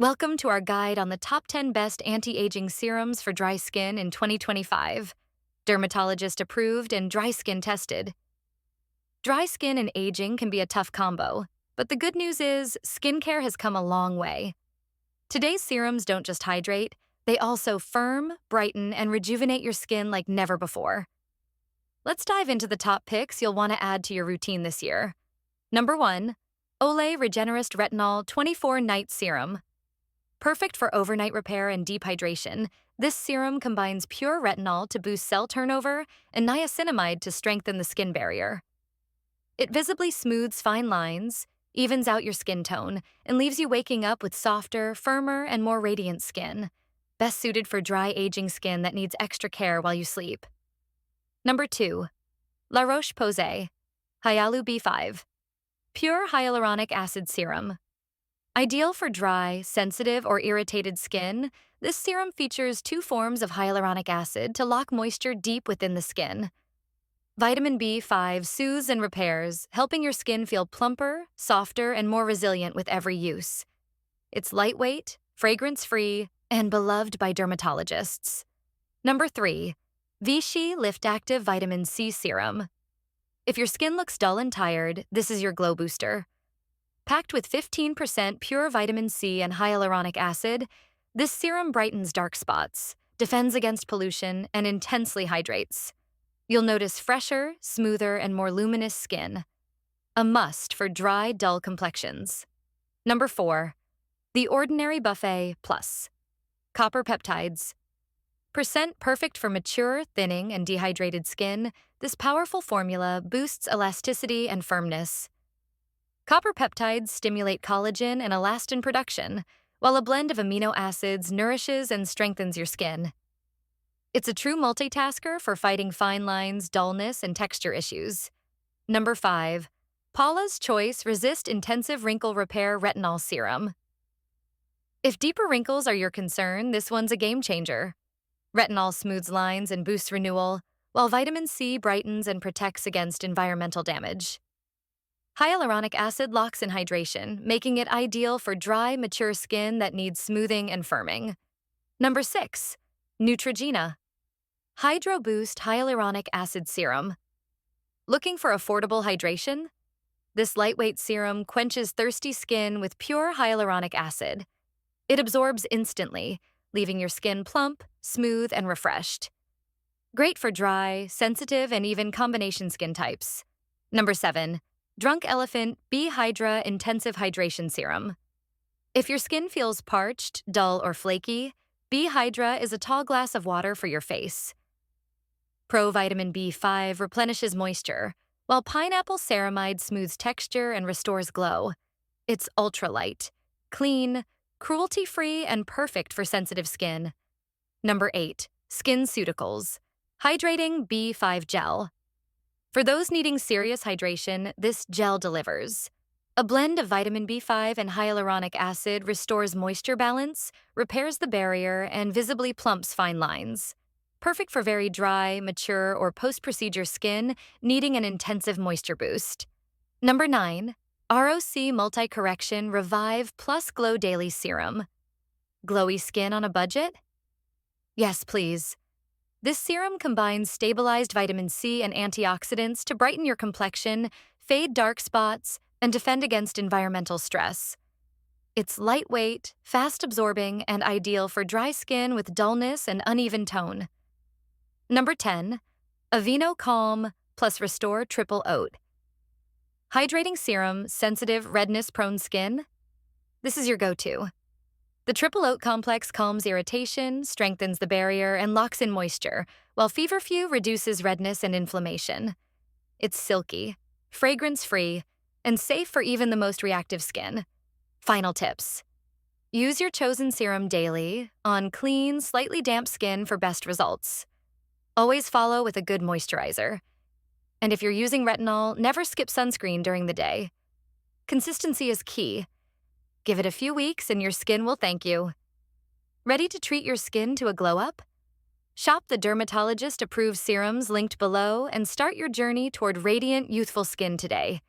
Welcome to our guide on the top 10 best anti-aging serums for dry skin in 2025. Dermatologist approved and dry skin tested. Dry skin and aging can be a tough combo, but the good news is skincare has come a long way. Today's serums don't just hydrate, they also firm, brighten, and rejuvenate your skin like never before. Let's dive into the top picks you'll want to add to your routine this year. Number 1. Olay Regenerist Retinol 24 Night Serum. Perfect for overnight repair and deep hydration, this serum combines pure retinol to boost cell turnover and niacinamide to strengthen the skin barrier. It visibly smooths fine lines, evens out your skin tone, and leaves you waking up with softer, firmer, and more radiant skin. Best suited for dry, aging skin that needs extra care while you sleep. Number 2. La Roche-Posay Hyalu B5. Pure hyaluronic acid serum. Ideal for dry, sensitive, or irritated skin, this serum features 2 forms of hyaluronic acid to lock moisture deep within the skin. Vitamin B5 soothes and repairs, helping your skin feel plumper, softer, and more resilient with every use. It's lightweight, fragrance-free, and beloved by dermatologists. Number 3. Vichy LiftActiv Vitamin C Serum. If your skin looks dull and tired, this is your glow booster. Packed with 15% pure vitamin C and hyaluronic acid, this serum brightens dark spots, defends against pollution, and intensely hydrates. You'll notice fresher, smoother, and more luminous skin. A must for dry, dull complexions. Number 4. The Ordinary Buffet Plus. Copper peptides. Perfect for mature, thinning, and dehydrated skin, this powerful formula boosts elasticity and firmness. Copper peptides stimulate collagen and elastin production, while a blend of amino acids nourishes and strengthens your skin. It's a true multitasker for fighting fine lines, dullness, and texture issues. Number 5. Paula's Choice Resist Intensive Wrinkle Repair Retinol Serum. If deeper wrinkles are your concern, this one's a game changer. Retinol smooths lines and boosts renewal, while vitamin C brightens and protects against environmental damage. Hyaluronic acid locks in hydration, making it ideal for dry, mature skin that needs smoothing and firming. Number 6. Neutrogena Hydro Boost Hyaluronic Acid Serum. Looking for affordable hydration? This lightweight serum quenches thirsty skin with pure hyaluronic acid. It absorbs instantly, leaving your skin plump, smooth, and refreshed. Great for dry, sensitive, and even combination skin types. Number 7. Drunk Elephant B-Hydra Intensive Hydration Serum. If your skin feels parched, dull, or flaky, B-Hydra is a tall glass of water for your face. Pro-vitamin B5 replenishes moisture, while pineapple ceramide smooths texture and restores glow. It's ultralight, clean, cruelty-free, and perfect for sensitive skin. Number 8. SkinCeuticals Hydrating B5 Gel. For those needing serious hydration, this gel delivers. A blend of vitamin B5 and hyaluronic acid restores moisture balance, repairs the barrier, and visibly plumps fine lines. Perfect for very dry, mature, or post-procedure skin needing an intensive moisture boost. Number 9. ROC Multi-Correction Revive Plus Glow Daily Serum. Glowy skin on a budget? Yes, please. This serum combines stabilized vitamin C and antioxidants to brighten your complexion, fade dark spots, and defend against environmental stress. It's lightweight, fast-absorbing, and ideal for dry skin with dullness and uneven tone. Number 10. Aveeno Calm Plus Restore Triple Oat. Hydrating serum, sensitive, redness-prone skin? This is your go-to. The triple oat complex calms irritation, strengthens the barrier, and locks in moisture, while feverfew reduces redness and inflammation. It's silky, fragrance-free, and safe for even the most reactive skin. Final tips. Use your chosen serum daily on clean, slightly damp skin for best results. Always follow with a good moisturizer. And if you're using retinol, never skip sunscreen during the day. Consistency is key. Give it a few weeks and your skin will thank you. Ready to treat your skin to a glow-up? Shop the dermatologist-approved serums linked below and start your journey toward radiant, youthful skin today.